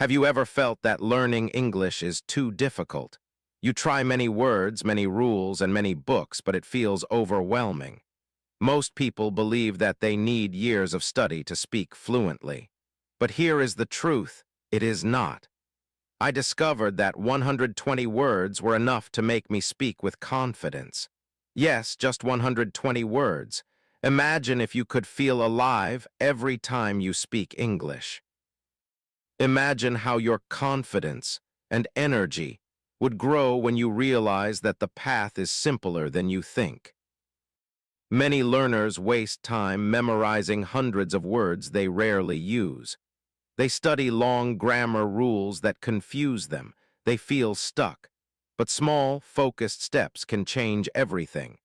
Have you ever felt that learning English is too difficult? You try many words, many rules, and many books, but it feels overwhelming. Most people believe that they need years of study to speak fluently. But here is the truth: it is not. I discovered that 120 words were enough to make me speak with confidence. Yes, just 120 words. Imagine if you could feel alive every time you speak English. Imagine how your confidence and energy would grow when you realize that the path is simpler than you think. Many learners waste time memorizing hundreds of words they rarely use. They study long grammar rules that confuse them. They feel stuck. But small, focused steps can change everything.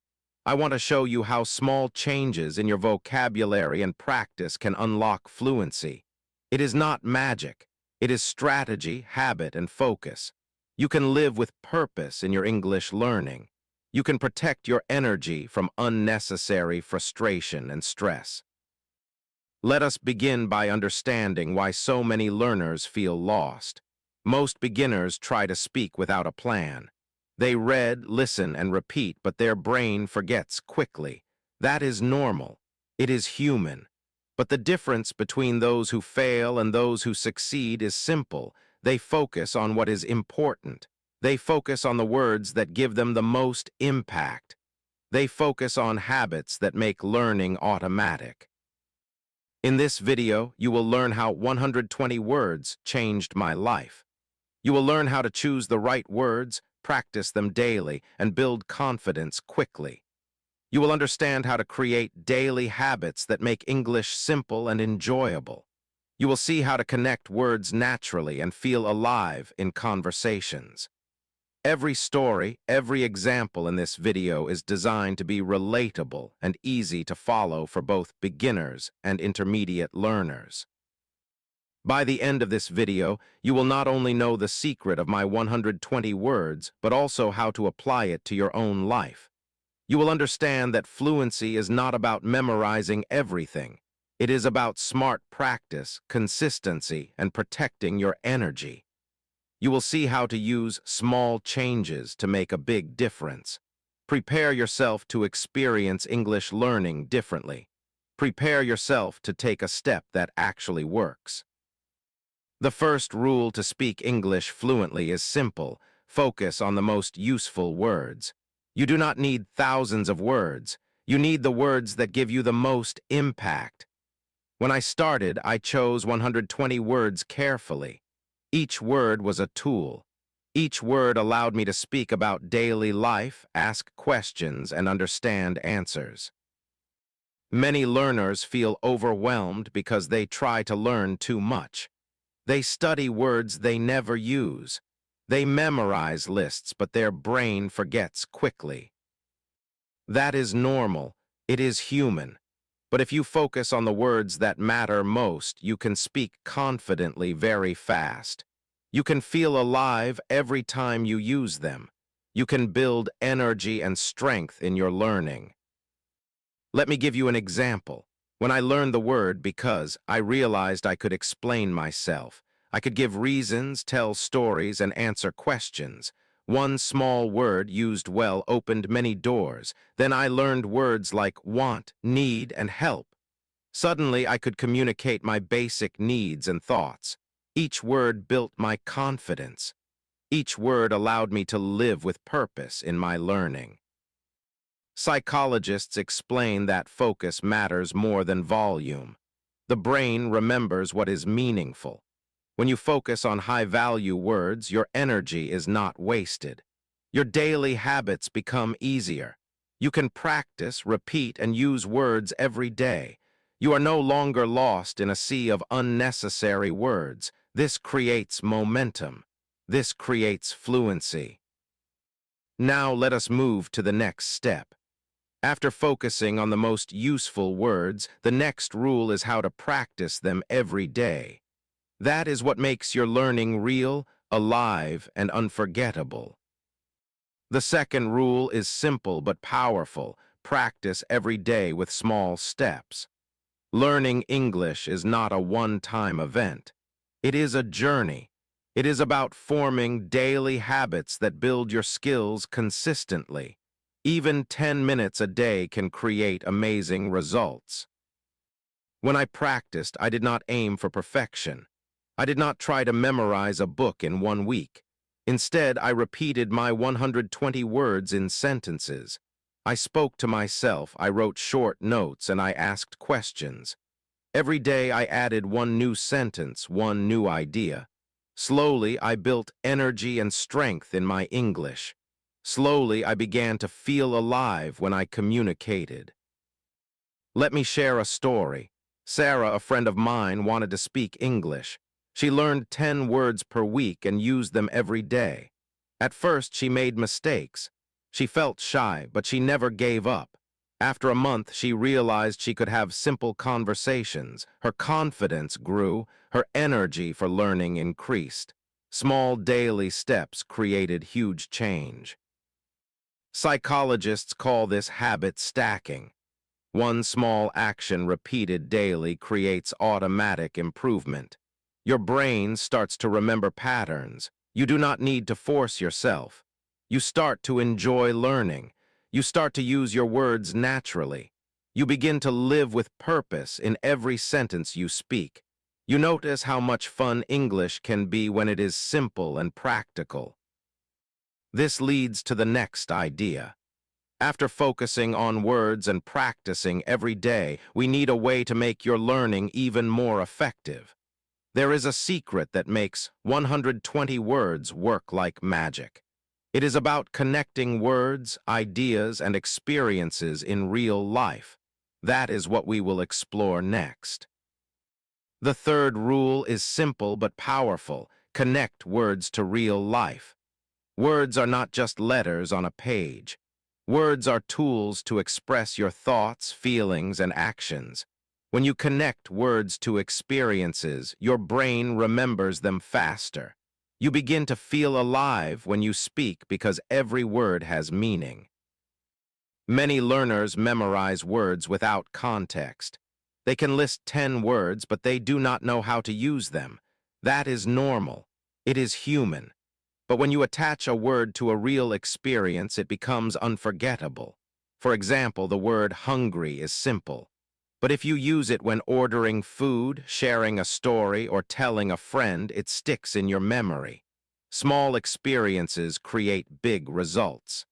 I want to show you how small changes in your vocabulary and practice can unlock fluency. It is not magic. It is strategy, habit, and focus. You can live with purpose in your English learning. You can protect your energy from unnecessary frustration and stress. Let us begin by understanding why so many learners feel lost. Most beginners try to speak without a plan. They read, listen, and repeat, but their brain forgets quickly. That is normal. It is human. But the difference between those who fail and those who succeed is simple. They focus on what is important. They focus on the words that give them the most impact. They focus on habits that make learning automatic. In this video, you will learn how 120 words changed my life. You will learn how to choose the right words, practice them daily, and build confidence quickly. You will understand how to create daily habits that make English simple and enjoyable. You will see how to connect words naturally and feel alive in conversations. Every story, every example in this video is designed to be relatable and easy to follow for both beginners and intermediate learners. By the end of this video, you will not only know the secret of my 120 words, but also how to apply it to your own life. You will understand that fluency is not about memorizing everything. It is about smart practice, consistency, and protecting your energy. You will see how to use small changes to make a big difference. Prepare yourself to experience English learning differently. Prepare yourself to take a step that actually works. The first rule to speak English fluently is simple: focus on the most useful words. You do not need thousands of words. You need the words that give you the most impact. When I started, I chose 120 words carefully. Each word was a tool. Each word allowed me to speak about daily life, ask questions, and understand answers. Many learners feel overwhelmed because they try to learn too much. They study words they never use. They memorize lists, but their brain forgets quickly. That is normal. It is human. But if you focus on the words that matter most, you can speak confidently very fast. You can feel alive every time you use them. You can build energy and strength in your learning. Let me give you an example. When I learned the word because, I realized I could explain myself. I could give reasons, tell stories, and answer questions. One small word used well opened many doors. Then I learned words like want, need, and help. Suddenly, I could communicate my basic needs and thoughts. Each word built my confidence. Each word allowed me to live with purpose in my learning. Psychologists explain that focus matters more than volume. The brain remembers what is meaningful. When you focus on high-value words, your energy is not wasted. Your daily habits become easier. You can practice, repeat, and use words every day. You are no longer lost in a sea of unnecessary words. This creates momentum. This creates fluency. Now let us move to the next step. After focusing on the most useful words, the next rule is how to practice them every day. That is what makes your learning real, alive, and unforgettable. The second rule is simple but powerful: practice every day with small steps. Learning English is not a one-time event. It is a journey. It is about forming daily habits that build your skills consistently. Even 10 minutes a day can create amazing results. When I practiced, I did not aim for perfection. I did not try to memorize a book in 1 week. Instead, I repeated my 120 words in sentences. I spoke to myself, I wrote short notes, and I asked questions. Every day I added one new sentence, one new idea. Slowly, I built energy and strength in my English. Slowly, I began to feel alive when I communicated. Let me share a story. Sarah, a friend of mine, wanted to speak English. She learned 10 words per week and used them every day. At first, she made mistakes. She felt shy, but she never gave up. After a month, she realized she could have simple conversations. Her confidence grew, her energy for learning increased. Small daily steps created huge change. Psychologists call this habit stacking. One small action repeated daily creates automatic improvement. Your brain starts to remember patterns. You do not need to force yourself. You start to enjoy learning. You start to use your words naturally. You begin to live with purpose in every sentence you speak. You notice how much fun English can be when it is simple and practical. This leads to the next idea. After focusing on words and practicing every day, we need a way to make your learning even more effective. There is a secret that makes 120 words work like magic. It is about connecting words, ideas, and experiences in real life. That is what we will explore next. The third rule is simple but powerful. Connect words to real life. Words are not just letters on a page. Words are tools to express your thoughts, feelings, and actions. When you connect words to experiences, your brain remembers them faster. You begin to feel alive when you speak because every word has meaning. Many learners memorize words without context. They can list 10 words, but they do not know how to use them. That is normal. It is human. But when you attach a word to a real experience, it becomes unforgettable. For example, the word hungry is simple. But if you use it when ordering food, sharing a story, or telling a friend, it sticks in your memory. Small experiences create big results.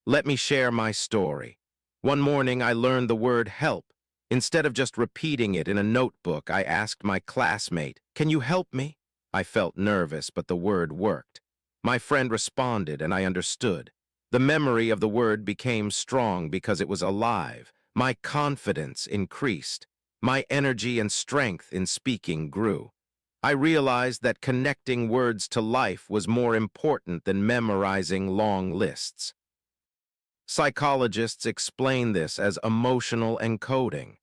Let me share my story. One morning, I learned the word help. Instead of just repeating it in a notebook, I asked my classmate, "Can you help me?" I felt nervous, but the word worked. My friend responded, and I understood. The memory of the word became strong because it was alive. My confidence increased. My energy and strength in speaking grew. I realized that connecting words to life was more important than memorizing long lists. Psychologists explain this as emotional encoding.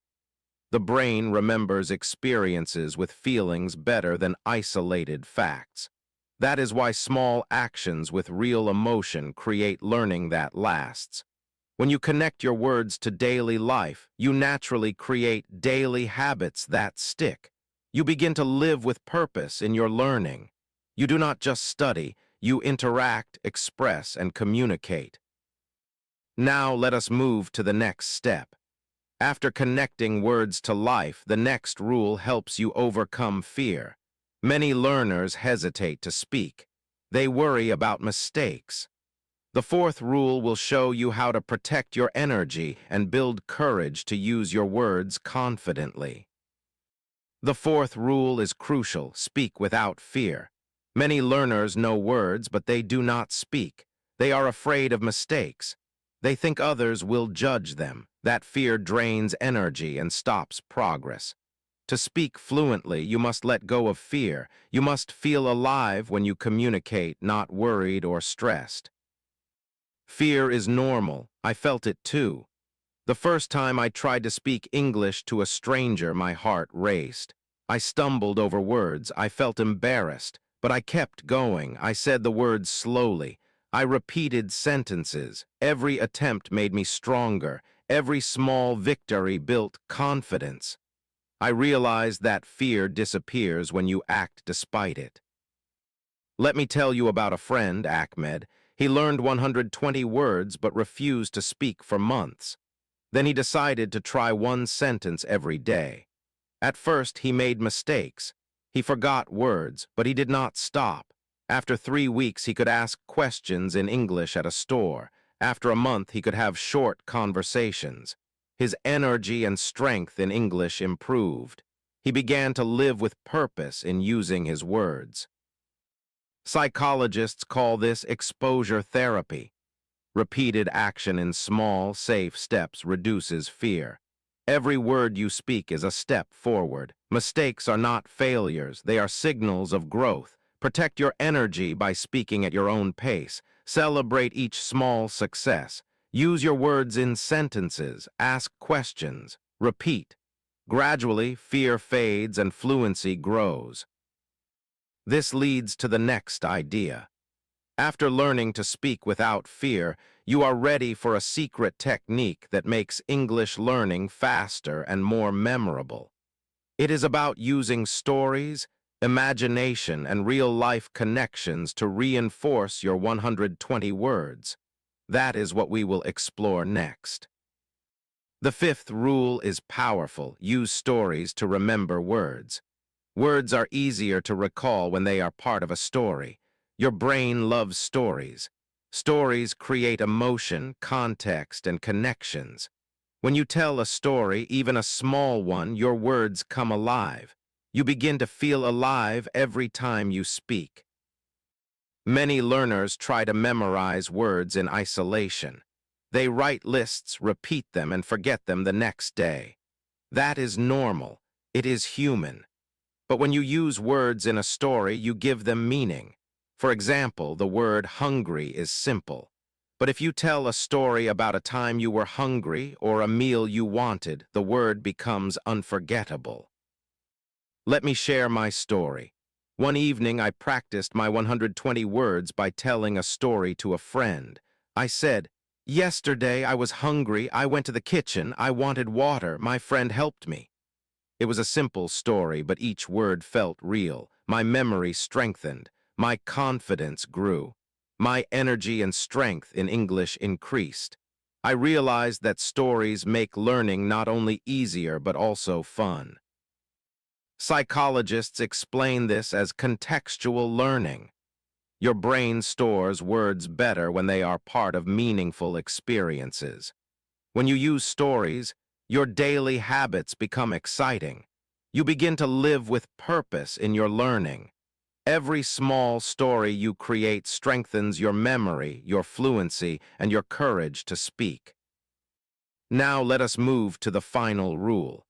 The brain remembers experiences with feelings better than isolated facts. That is why small actions with real emotion create learning that lasts. When you connect your words to daily life, you naturally create daily habits that stick. You begin to live with purpose in your learning. You do not just study, you interact, express, and communicate. Now let us move to the next step. After connecting words to life, the next rule helps you overcome fear. Many learners hesitate to speak. They worry about mistakes. The fourth rule will show you how to protect your energy and build courage to use your words confidently. The fourth rule is crucial: speak without fear. Many learners know words, but they do not speak. They are afraid of mistakes. They think others will judge them. That fear drains energy and stops progress. To speak fluently, you must let go of fear. You must feel alive when you communicate, not worried or stressed. Fear is normal. I felt it too. The first time I tried to speak English to a stranger, my heart raced. I stumbled over words. I felt embarrassed, but I kept going. I said the words slowly. I repeated sentences. Every attempt made me stronger. Every small victory built confidence. I realized that fear disappears when you act despite it. Let me tell you about a friend, Ahmed. He learned 120 words but refused to speak for months. Then he decided to try one sentence every day. At first, he made mistakes. He forgot words, but he did not stop. After 3 weeks, he could ask questions in English at a store. After a month, he could have short conversations. His energy and strength in English improved. He began to live with purpose in using his words. Psychologists call this exposure therapy. Repeated action in small, safe steps reduces fear. Every word you speak is a step forward. Mistakes are not failures, they are signals of growth. Protect your energy by speaking at your own pace. Celebrate each small success. Use your words in sentences. Ask questions. Repeat. Gradually, fear fades and fluency grows. This leads to the next idea. After learning to speak without fear, you are ready for a secret technique that makes English learning faster and more memorable. It is about using stories, imagination, and real-life connections to reinforce your 120 words. That is what we will explore next. The fifth rule is powerful. Use stories to remember words. Words are easier to recall when they are part of a story. Your brain loves stories. Stories create emotion, context, and connections. When you tell a story, even a small one, your words come alive. You begin to feel alive every time you speak. Many learners try to memorize words in isolation. They write lists, repeat them, and forget them the next day. That is normal. It is human. But when you use words in a story, you give them meaning. For example, the word hungry is simple. But if you tell a story about a time you were hungry or a meal you wanted, the word becomes unforgettable. Let me share my story. One evening, I practiced my 120 words by telling a story to a friend. I said, "Yesterday I was hungry, I went to the kitchen, I wanted water, my friend helped me." It was a simple story, but each word felt real. My memory strengthened. My confidence grew. My energy and strength in English increased. I realized that stories make learning not only easier but also fun. Psychologists explain this as contextual learning. Your brain stores words better when they are part of meaningful experiences. When you use stories, your daily habits become exciting. You begin to live with purpose in your learning. Every small story you create strengthens your memory, your fluency, and your courage to speak. Now let us move to the final rule.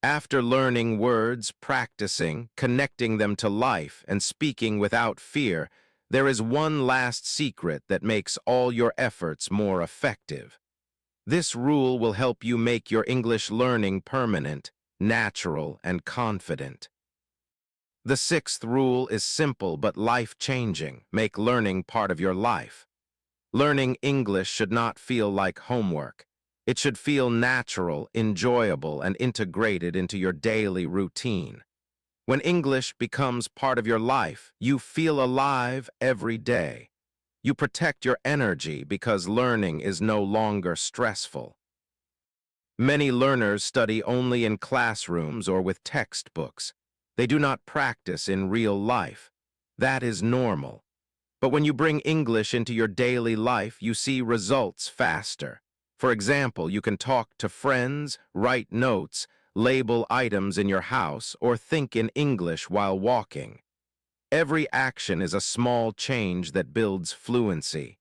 After learning words, practicing, connecting them to life, and speaking without fear, there is one last secret that makes all your efforts more effective. This rule will help you make your English learning permanent, natural, and confident. The sixth rule is simple but life-changing. Make learning part of your life. Learning English should not feel like homework. It should feel natural, enjoyable, and integrated into your daily routine. When English becomes part of your life, you feel alive every day. You protect your energy because learning is no longer stressful. Many learners study only in classrooms or with textbooks. They do not practice in real life. That is normal. But when you bring English into your daily life, you see results faster. For example, you can talk to friends, write notes, label items in your house, or think in English while walking. Every action is a small change that builds fluency.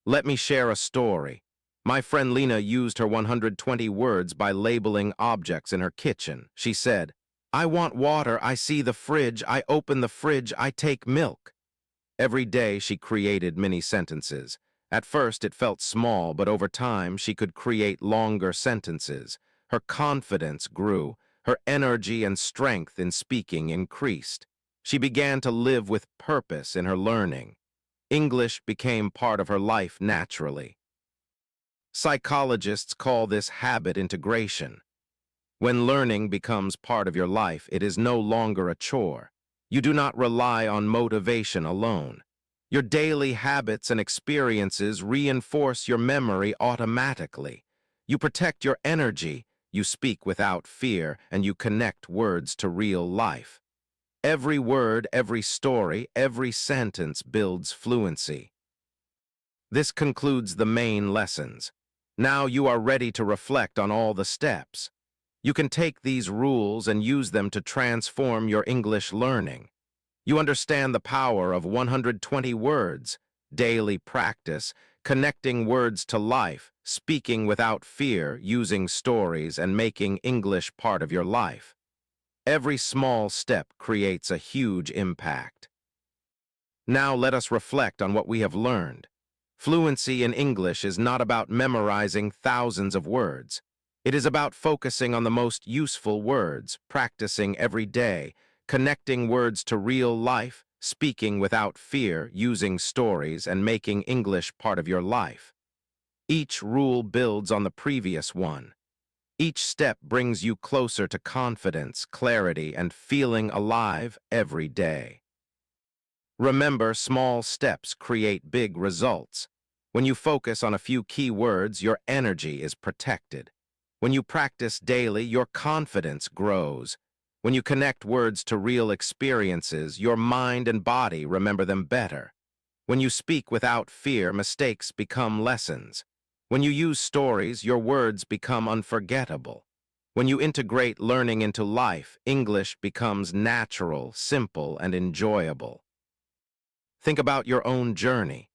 Let me share a story. My friend Lena used her 120 words by labeling objects in her kitchen. She said, "I want water, I see the fridge, I open the fridge, I take milk." Every day she created mini sentences. At first it felt small, but over time she could create longer sentences. Her confidence grew. Her energy and strength in speaking increased. She began to live with purpose in her learning. English became part of her life naturally. Psychologists call this habit integration. When learning becomes part of your life, it is no longer a chore. You do not rely on motivation alone. Your daily habits and experiences reinforce your memory automatically. You protect your energy, you speak without fear, and you connect words to real life. Every word, every story, every sentence builds fluency. This concludes the main lessons. Now you are ready to reflect on all the steps. You can take these rules and use them to transform your English learning. You understand the power of 120 words, daily practice, connecting words to life, speaking without fear, using stories, and making English part of your life. Every small step creates a huge impact. Now let us reflect on what we have learned. Fluency in English is not about memorizing thousands of words. It is about focusing on the most useful words, practicing every day, connecting words to real life, speaking without fear, using stories, and making English part of your life. Each rule builds on the previous one. Each step brings you closer to confidence, clarity, and feeling alive every day. Remember, small steps create big results. When you focus on a few key words, your energy is protected. When you practice daily, your confidence grows. When you connect words to real experiences, your mind and body remember them better. When you speak without fear, mistakes become lessons. When you use stories, your words become unforgettable. When you integrate learning into life, English becomes natural, simple, and enjoyable. Think about your own journey.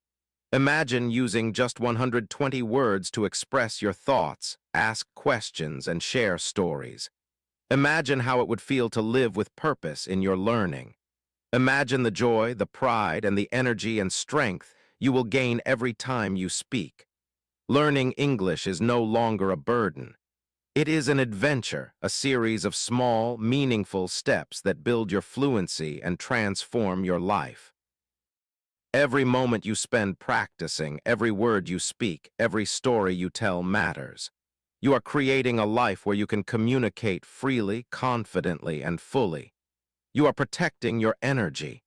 Imagine using just 120 words to express your thoughts, ask questions, and share stories. Imagine how it would feel to live with purpose in your learning. Imagine the joy, the pride, and the energy and strength you will gain every time you speak. Learning English is no longer a burden. It is an adventure, a series of small, meaningful steps that build your fluency and transform your life. Every moment you spend practicing, every word you speak, every story you tell matters. You are creating a life where you can communicate freely, confidently, and fully. You are protecting your energy.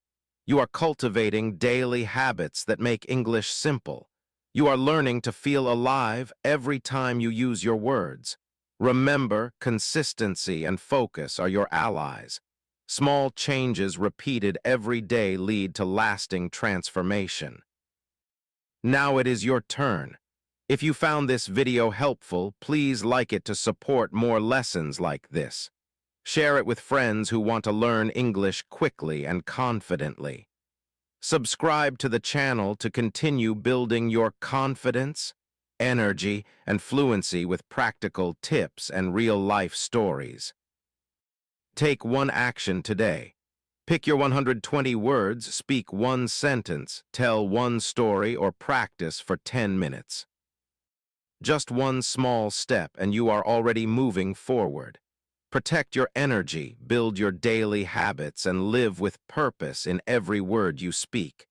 You are cultivating daily habits that make English simple. You are learning to feel alive every time you use your words. Remember, consistency and focus are your allies. Small changes repeated every day lead to lasting transformation. Now it is your turn. If you found this video helpful, please like it to support more lessons like this. Share it with friends who want to learn English quickly and confidently. Subscribe to the channel to continue building your confidence, energy, and fluency with practical tips and real-life stories. Take one action today. Pick your 120 words, speak one sentence, tell one story, or practice for 10 minutes. Just one small step and you are already moving forward. Protect your energy, build your daily habits, and live with purpose in every word you speak.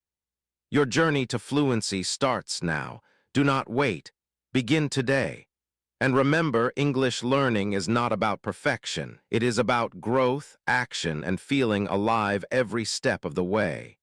Your journey to fluency starts now. Do not wait. Begin today. And remember, English learning is not about perfection. It is about growth, action, and feeling alive every step of the way.